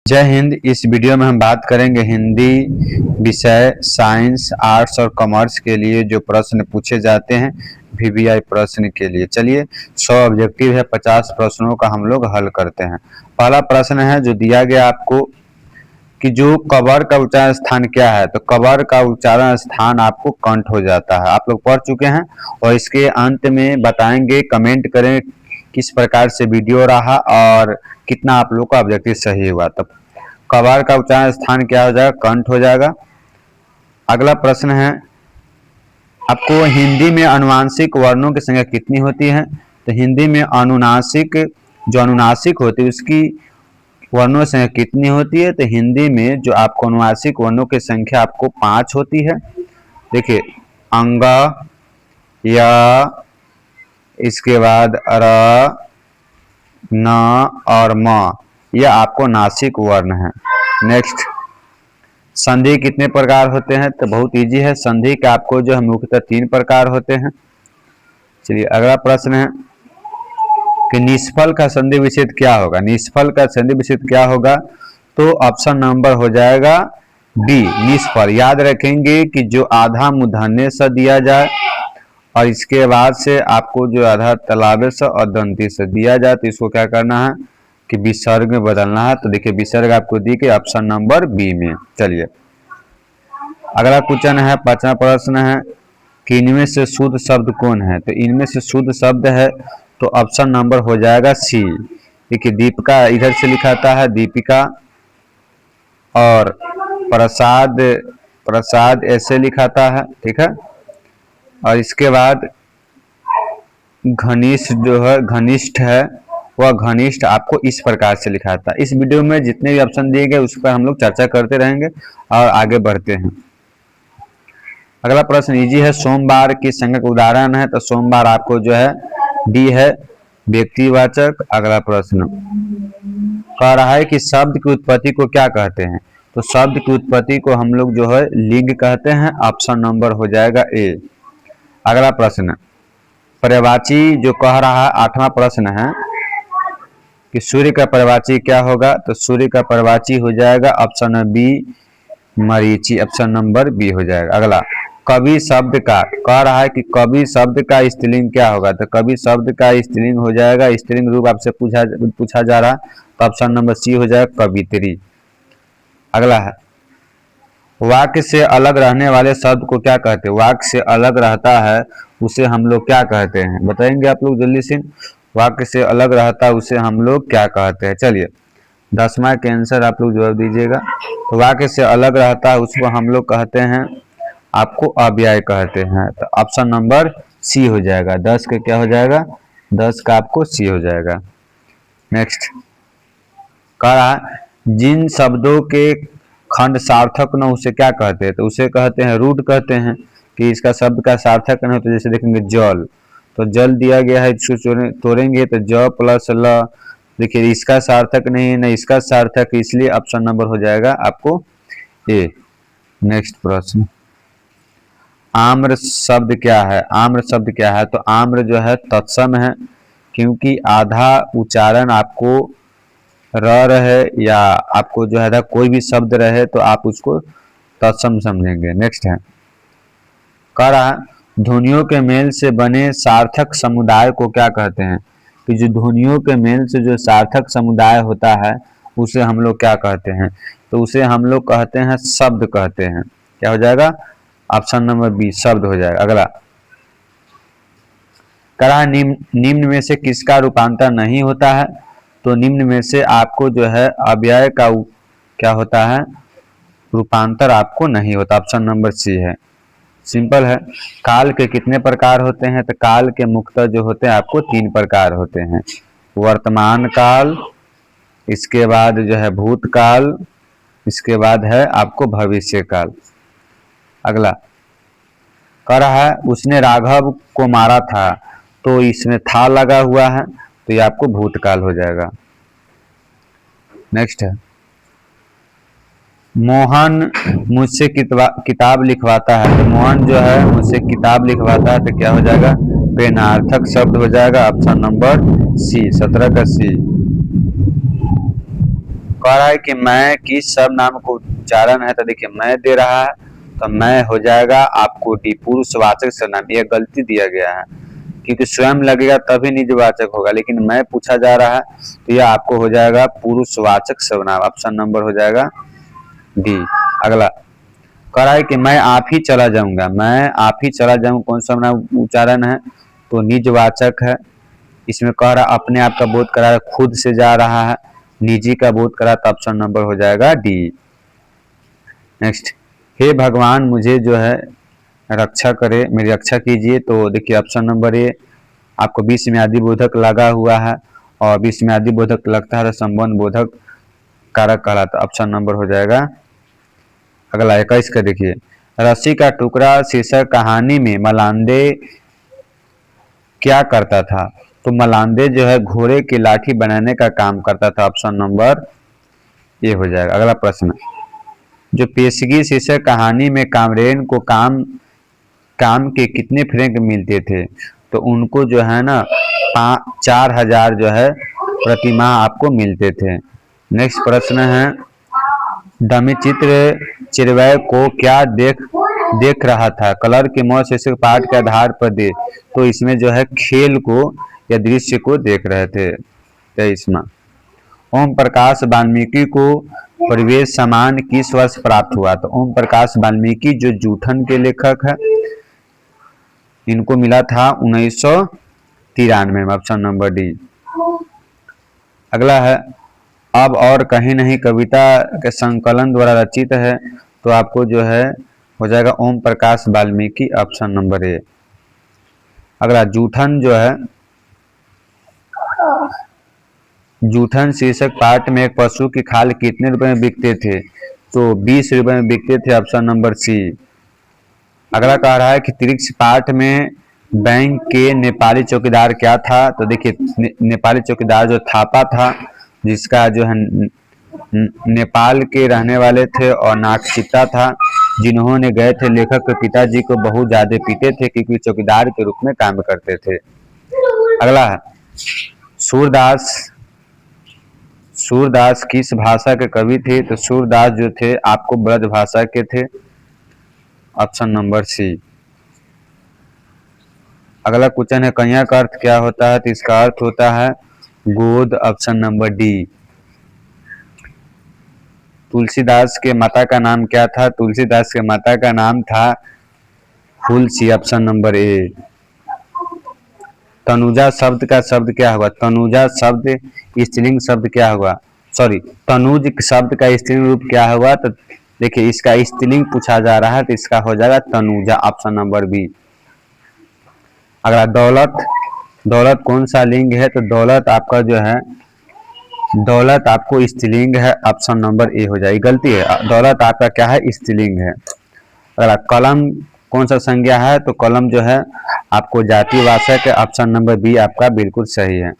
जय हिंद। इस वीडियो में हम बात करेंगे हिंदी विषय साइंस, आर्ट्स और कॉमर्स के लिए जो प्रश्न पूछे जाते हैं वीवीआई प्रश्न के लिए। चलिए 100 ऑब्जेक्टिव है, 50 प्रश्नों का हम लोग हल करते हैं। पहला प्रश्न है जो दिया गया आपको कि जो कबर का उच्चारण स्थान क्या है, तो कबर का उच्चारण स्थान आपको कंठ हो जाता है। आप लोग पढ़ चुके हैं और इसके अंत में बताएंगे, कमेंट करें किस प्रकार से वीडियो रहा और कितना आप लोग का ऑब्जेक्टिव सही हुआ। तब कबार का उच्चारण स्थान क्या हो जाएगा, कंठ हो जाएगा। अगला प्रश्न है आपको हिंदी में अनुनासिक वर्णों की संख्या कितनी होती है, तो हिंदी में अनुनासिक जो अनुनासिक होती है उसकी वर्णों की संख्या कितनी होती है, तो हिंदी में जो आपको अनुनासिक वर्णों की संख्या आपको 5 होती है। देखिए अंग, या इसके बाद र, न और म, यह आपको नासिक वर्ण है। नेक्स्ट, संधि कितने प्रकार होते हैं, तो बहुत इजी है। संधि के आपको जो है मुख्यतः 3 प्रकार होते हैं। चलिए अगला प्रश्न है कि निष्फल का संधि विच्छेद क्या होगा। निष्फल का संधि विच्छेद क्या होगा, तो ऑप्शन नंबर हो जाएगा डी, निष्फल। याद रखेंगे कि जो आधा मूर्धन्य स दिया जाए और इसके बाद से आपको जो आधा तालव्य स और दंती से दिया जाए तो इसको क्या करना है कि विसर्ग में बदलना है। तो देखिए विसर्ग आपको दी गई ऑप्शन नंबर बी में। चलिए अगला क्वेश्चन है, 5वां प्रश्न है कि इनमें से शुद्ध शब्द कौन है, तो इनमें से शुद्ध शब्द है तो ऑप्शन नंबर हो जाएगा सी। देखिए दीपिका इधर से लिखाता है दीपिका, और प्रसाद प्रसाद ऐसे लिखाता है, ठीक है। और इसके बाद घनिष्ठ जो है घनिष्ठ है वह घनिष्ठ आपको इस प्रकार से लिखा था। इस वीडियो में जितने भी ऑप्शन दिए गए उस पर हम लोग चर्चा करते रहेंगे और आगे बढ़ते हैं। अगला प्रश्न इजी है, सोमवार की संज्ञा का उदाहरण है, तो सोमवार आपको जो है डी है, व्यक्तिवाचक। अगला प्रश्न कह रहा है कि शब्द की उत्पत्ति को क्या कहते हैं, तो शब्द की उत्पत्ति को हम लोग जो है लिंग कहते हैं। ऑप्शन नंबर हो जाएगा ए। अगला प्रश्न पर्यायवाची जो कह रहा है, 8वां प्रश्न है कि सूर्य का पर्यायवाची क्या होगा, तो सूर्य का पर्यायवाची हो जाएगा option B, Marichi. Option number B हो जाएगा। अगला कवि शब्द का कह रहा है कि कवि शब्द का स्त्रीलिंग क्या होगा, तो कवि शब्द का स्त्रीलिंग हो जाएगा, स्त्रीलिंग रूप आपसे पूछा जा रहा है तो ऑप्शन नंबर सी हो जाएगा, कवित्री। अगला है वाक्य से अलग रहने वाले शब्द को क्या कहते हैं। वाक्य से अलग रहता है उसे हम लोग क्या कहते हैं, बताएंगे आप लोग जल्दी से। वाक्य से अलग रहता है उसे हम लोग क्या कहते हैं। चलिए 10वां के आंसर आप लोग जवाब दीजिएगा। तो वाक्य से अलग रहता है उसको हम लोग कहते हैं आपको अव्यय कहते हैं, तो ऑप्शन नंबर सी हो जाएगा। 10 का क्या हो जाएगा, 10 का आपको सी हो जाएगा। नेक्स्ट कह रहा है जिन शब्दों के खंड सार्थक न उसे क्या कहते हैं, तो उसे कहते हैं रूट कहते हैं। कि इसका शब्द का सार्थक न हो तो जैसे देखेंगे जल, तो जल दिया गया है, इसको तोड़ेंगे तो ज प्लस ल। देखिए इसका सार्थक नहीं है, न इसका सार्थक, इसलिए ऑप्शन नंबर हो जाएगा आपको ए। नेक्स्ट प्रश्न आम्र शब्द क्या है। आम्र शब्द क्या है, तो आम्र जो है तत्सम है, क्योंकि आधा उच्चारण आपको र रहे या आपको जो है कोई भी शब्द रहे तो आप उसको तत्सम समझेंगे। नेक्स्ट है कह रहा है ध्वनियों के मेल से बने सार्थक समुदाय को क्या कहते हैं, कि जो ध्वनियों के मेल से जो सार्थक समुदाय होता है उसे हम लोग क्या कहते हैं, तो उसे हम लोग कहते हैं शब्द कहते हैं। क्या हो जाएगा, ऑप्शन नंबर बी, शब्द हो जाएगा। अगला कह रहा है निम्न में से किसका रूपांतर नहीं होता है, तो निम्न में से आपको जो है अव्यय का क्या होता है, रूपांतर आपको नहीं होता। ऑप्शन नंबर सी है, सिंपल है। काल के कितने प्रकार होते हैं, तो काल के मुख्यतः जो होते हैं आपको 3 प्रकार होते हैं। वर्तमान काल, इसके बाद जो है भूतकाल, इसके बाद है आपको भविष्य काल। अगला कह रहा है उसने राघव को मारा था, तो इसमें था लगा हुआ है तो ये आपको भूतकाल हो जाएगा। नेक्स्ट है मोहन मुझसे किताब लिखवाता है, तो मोहन जो है मुझसे किताब लिखवाता है तो क्या हो जाएगा, प्रेरणार्थक शब्द हो जाएगा। ऑप्शन नंबर सी, 17 का सी। कह रहा है कि मैं किस सब नाम को उच्चारण है, तो देखिए मैं दे रहा है, तो मैं हो जाएगा आपको डी, पुरुषवाचक सर्वनाम। यह गलती दिया गया है क्योंकि स्वयं लगेगा तभी निजवाचक होगा, लेकिन मैं पूछा जा रहा है तो यह आपको हो जाएगा पुरुषवाचक सर्वनाम। ऑप्शन नंबर हो जाएगा डी। अगला कह रहा है कि मैं आप ही चला जाऊंगा, मैं आप ही चला जाऊंगा कौन सा सर्वनाम उच्चारण है, तो निजवाचक है। इसमें कह रहा अपने आप का बोध करा, खुद से जा रहा है, निजी का बोध करा, तो ऑप्शन नंबर हो जाएगा डी। नेक्स्ट, हे भगवान मुझे जो है रक्षा करे, मेरी रक्षा कीजिए, तो देखिए ऑप्शन नंबर ए आपको बीच में आदि बोधक लगा हुआ है, और बीच में आदि बोधक लगता है तो संबंध बोधक कारक कहलाता, ऑप्शन नंबर हो जाएगा। अगला 21 का देखिए, रस्सी का टुकड़ा शीर्षक कहानी में मलांदे क्या करता था, तो मलांदे जो है घोड़े की लाठी बनाने का काम करता था, ऑप्शन नंबर ए हो जाएगा। अगला प्रश्न, जो पेशगी शीर्षक कहानी में कामरेन को काम के कितने फ्रैंक मिलते थे, तो उनको जो है ना 4000 जो है प्रतिमाह आपको मिलते थे। नेक्स्ट प्रश्न है, डमी चित्र चिरवय को क्या देख रहा था, कलर के मौत शीर्षक पाठ के आधार पर दे, तो इसमें जो है खेल को या दृश्य को देख रहे थे। 23वां, ओम प्रकाश वाल्मीकि को परिवेश सम्मान किस वर्ष प्राप्त हुआ, तो ओम प्रकाश वाल्मीकि जो जूठन के लेखक है, इनको मिला था 1993 में, ऑप्शन नंबर डी। अगला है, अब और कहीं नहीं कविता के संकलन द्वारा रचित है, तो आपको जो है हो जाएगा Om Prakash Valmiki, option number A. अगला, जूठन जो है, जूठन शीर्षक पाठ में एक पशु की खाल कितने रुपए में बिकते थे, तो 20 रुपए में बिकते थे, ऑप्शन नंबर सी। अगला कह रहा है कि त्रिक्ष पाठ में बैंक के नेपाली चौकीदार क्या था, तो देखिए नेपाली चौकीदार जो थापा था, जिसका जो है नेपाल के रहने वाले थे और नागचित्ता था, जिन्होंने गए थे लेखक के पिताजी को बहुत ज्यादा पीटे थे क्योंकि चौकीदार के रूप में काम करते थे। अगला है, सूरदास किस भाषा के कवि थे, तो सूरदास जो थे आपको ब्रज भाषा के थे, ऑप्शन नंबर सी। अगला क्वेश्चन है, कन्या का अर्थ क्या होता है, तो इसका अर्थ होता है गोद, ऑप्शन नंबर डी। तुलसीदास के माता का नाम क्या था, तुलसीदास के माता का नाम था फुलसी, ऑप्शन नंबर ए। तनुजा शब्द का शब्द क्या हुआ, तनुजा शब्द स्त्रीलिंग शब्द क्या हुआ, सॉरी तनुज शब्द का स्त्रीलिंग रूप क्या हुआ, तो देखिए इसका स्त्रीलिंग पूछा जा रहा है, तो इसका हो जाएगा तनुजा, ऑप्शन नंबर बी। अगला, दौलत कौन सा लिंग है, तो दौलत आपका जो है दौलत आपको स्त्रीलिंग है, ऑप्शन नंबर ए हो जाएगी, गलती है, दौलत आपका क्या है स्त्रीलिंग है। अगला, कलम कौन सा संज्ञा है, तो कलम जो है आपको जातिवाचक है, ऑप्शन नंबर बी आपका बिल्कुल सही है।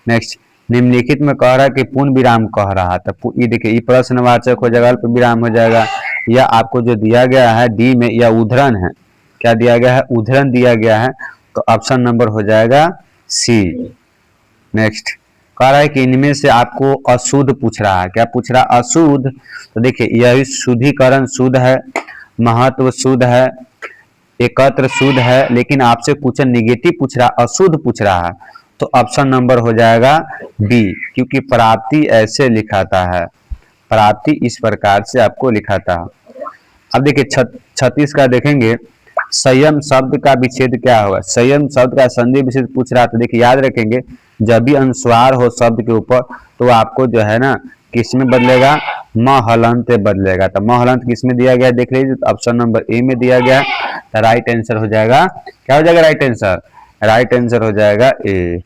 नेक्स्ट, निम्नलिखित में कह रहा है कि पूर्ण विराम कह रहा है, तो ये देखिए ये प्रश्नवाचक हो जाएगा, अल्प विराम हो जाएगा, या आपको जो दिया गया है डी में या उद्धरण है, क्या दिया गया है, उद्धरण दिया गया है, तो ऑप्शन नंबर हो जाएगा सी। नेक्स्ट, कह रहा है कि इनमें से आपको अशुद्ध पूछ रहा है, क्या पूछ रहा है, अशुद्ध, तो देखिए यह शुद्धिकरण शुद्ध है, महत्व शुद्ध है, एकत्र शुद्ध है, लेकिन आपसे कुछ नेगेटिव पूछ रहा है, अशुद्ध पूछ रहा है, तो ऑप्शन नंबर हो जाएगा बी, क्योंकि प्राप्ति ऐसे लिखाता है, प्राप्ति इस प्रकार से आपको लिखाता है। अब देखिए 36 का देखेंगे, संयम शब्द का विच्छेद क्या होगा, संयम शब्द का संधि विच्छेद पूछ रहा था, देखिए याद रखेंगे जब भी अनुस्वार हो शब्द के ऊपर तो आपको जो है ना किस में बदलेगा, म हलंत बदलेगा, तो म हलंत किस में दिया गया देख लीजिए, तो ऑप्शन नंबर ए में दिया गया, तो राइट आंसर हो जाएगा, क्या हो जाएगा राइट आंसर, राइट आंसर हो जाएगा ए।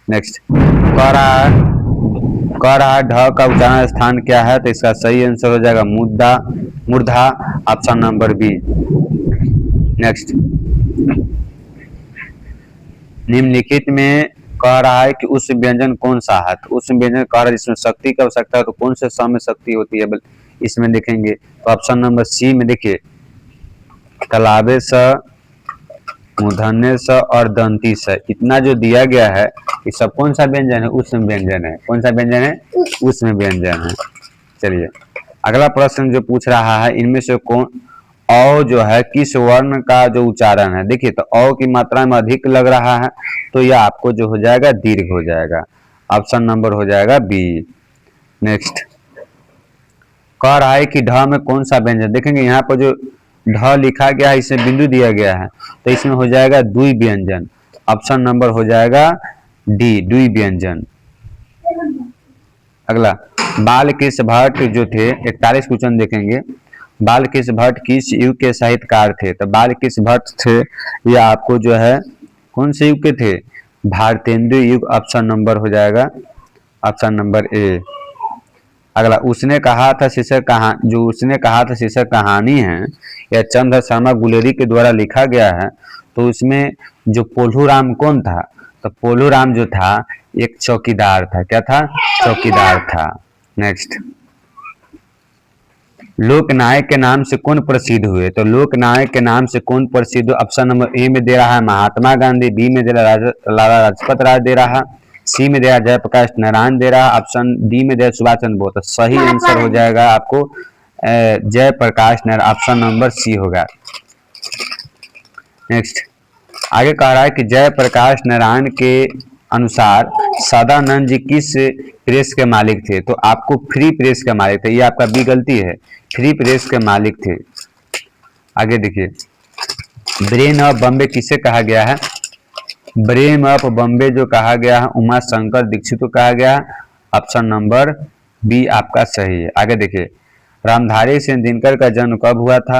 नेक्स्ट, कह रहा है ढ का उच्चारण स्थान क्या है, तो इसका सही आंसर हो जाएगा मूर्धा, ऑप्शन नंबर बी। नेक्स्ट, निम्नलिखित में कह रहा है कि उस व्यंजन कौन सा है, तो उस व्यंजन कह रहा है जिसमें शक्ति की आवश्यकता है, तो कौन से स में शक्ति होती है, इसमें देखेंगे तो ऑप्शन नंबर सी में देखिए तालाबे स, मूर्धन्य स और दंती स, इतना जो दिया गया है ये सब कौन सा व्यंजन है, उष्म व्यंजन है, कौन सा व्यंजन है, उष्म व्यंजन है। चलिए अगला प्रश्न जो पूछ रहा है, इनमें से कौन औ जो है किस वर्ण का जो उच्चारण है, देखिए तो औ की मात्रा में अधिक लग रहा है तो यह आपको जो हो जाएगा दीर्घ हो जाएगा। ऑप्शन नंबर हो जाएगा बी। नेक्स्ट कह रहा है कि ढ में कौन सा व्यंजन, देखेंगे यहाँ पर जो ढ लिखा गया है इसमें बिंदु दिया गया है तो इसमें हो जाएगा द्वि व्यंजन। ऑप्शन नंबर हो जाएगा डी, द्वि व्यंजन। अगला बालकृष्ण भट्ट जो थे, 41 क्वेश्चन देखेंगे। बालकृष्ण भट्ट किस युग के साहित्यकार थे, तो बालकृष्ण भट्ट थे ये आपको जो है कौन से युग के थे, भारतेंदु युग। ऑप्शन नंबर हो जाएगा ऑप्शन नंबर ए। अगला उसने कहा था शीर्षक कहानी, जो उसने कहा था शीर्षक कहानी है यह चंद्र शर्मा गुलेरी के द्वारा लिखा गया है तो उसमें जो पोलू राम कौन था, तो पोलू राम जो था एक चौकीदार था। क्या था, चौकीदार था। नेक्स्ट लोकनायक के नाम से कौन प्रसिद्ध हुए, तो लोकनायक के नाम से कौन प्रसिद्ध। ऑप्शन नंबर ए में दे रहा है महात्मा गांधी, बी में दे रहा है लाला लाजपत राय दे रहा, सी में दे रहा जयप्रकाश नारायण दे रहा, ऑप्शन डी में दे रहा सुभाष चंद्र बोस। तो सही आंसर हो जाएगा आपको Jayaprakash Narayan, option number C होगा। नेक्स्ट आगे कह रहा है कि जयप्रकाश नारायण के अनुसार सदानंद जी किस प्रेस के मालिक थे, तो आपको फ्री प्रेस के मालिक थे, ये आपका बी गलती है, फ्री प्रेस के मालिक थे। आगे देखिए ब्रेन ऑफ बॉम्बे किसे कहा गया है, ब्रेन ऑफ बॉम्बे जो कहा गया है उमा शंकर दीक्षित को कहा गया है। ऑप्शन नंबर बी आपका सही है। आगे देखिए रामधारी सिंह दिनकर का जन्म कब हुआ था,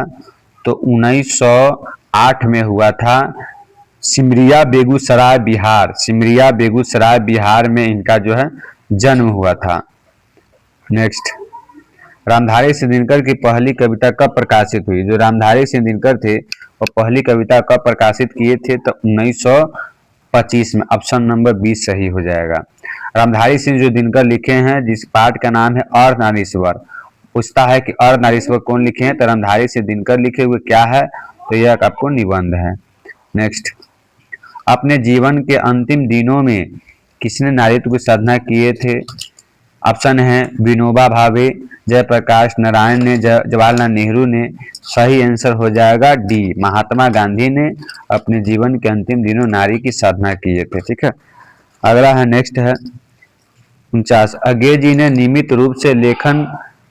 तो 1908 में हुआ था, सिमरिया बेगूसराय बिहार, सिमरिया बेगूसराय बिहार में इनका जो है जन्म हुआ था। नेक्स्ट रामधारी सिंह दिनकर की पहली कविता कब प्रकाशित हुई, जो रामधारी सिंह दिनकर थे वो पहली कविता कब प्रकाशित किए थे, तो 1925 में। ऑप्शन नंबर 20 सही हो जाएगा। रामधारी सिंह जो दिनकर लिखे हैं जिस पाठ का नाम है अर्धनारीश्वर, पूछता है कि अर्धनारीश्वर कौन लिखे हैं, तो रामधारी सिंह दिनकर लिखे हुए क्या है, तो यह आपको निबंध है। नेक्स्ट अपने जीवन के अंतिम दिनों में किसने नारीत्व की साधना किए थे, ऑप्शन है विनोबा भावे, जयप्रकाश नारायण ने, जवाहरलाल नेहरू ने। सही आंसर हो जाएगा डी, महात्मा गांधी ने अपने जीवन के अंतिम दिनों नारी की साधना किए थे। ठीक है अगला है नेक्स्ट है 49 अगे जी ने नियमित रूप से लेखन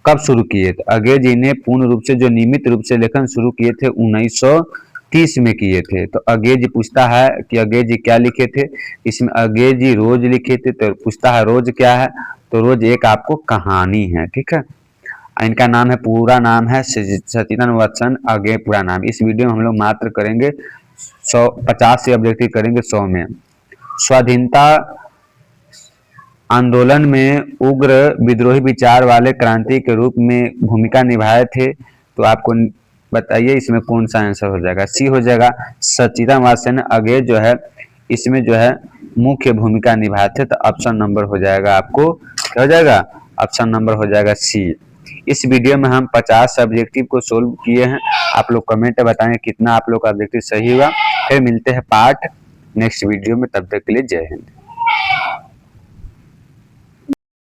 कब शुरू किए थे, अगे जी ने पूर्ण रूप से जो नियमित रूप से लेखन शुरू किए थे 1930 में किए थे। तो अगे जी पूछता है कि अगे जी क्या लिखे थे, इसमें अगे जी रोज लिखे थे, तो पूछता है रोज क्या है, तो रोज एक आपको कहानी है। ठीक है इनका नाम है, पूरा नाम है सचिदानंद वत्सन अगे पूरा नाम। इस वीडियो में हम लोग मात्र करेंगे 150 से ऑब्जेक्टिव करेंगे 100 में। स्वाधीनता आंदोलन में उग्र विद्रोही विचार वाले क्रांति के रूप में भूमिका निभाए थे, तो आपको बताइए इसमें कौन सा आंसर हो जाएगा। सी हो जाएगा सचिदानंद वत्सन अगे जो है इसमें जो है मुख्य भूमिका निभाए थे, तो ऑप्शन नंबर हो जाएगा आपको क्या हो जाएगा, ऑप्शन नंबर हो जाएगा सी। इस वीडियो में हम 50 ऑब्जेक्टिव को सोल्व किए हैं, आप लोग कमेंट में बताएंगे कितना आप लोग का ऑब्जेक्टिव सही हुआ। फिर मिलते हैं पार्ट नेक्स्ट वीडियो में, तब तक के लिए जय हिंद।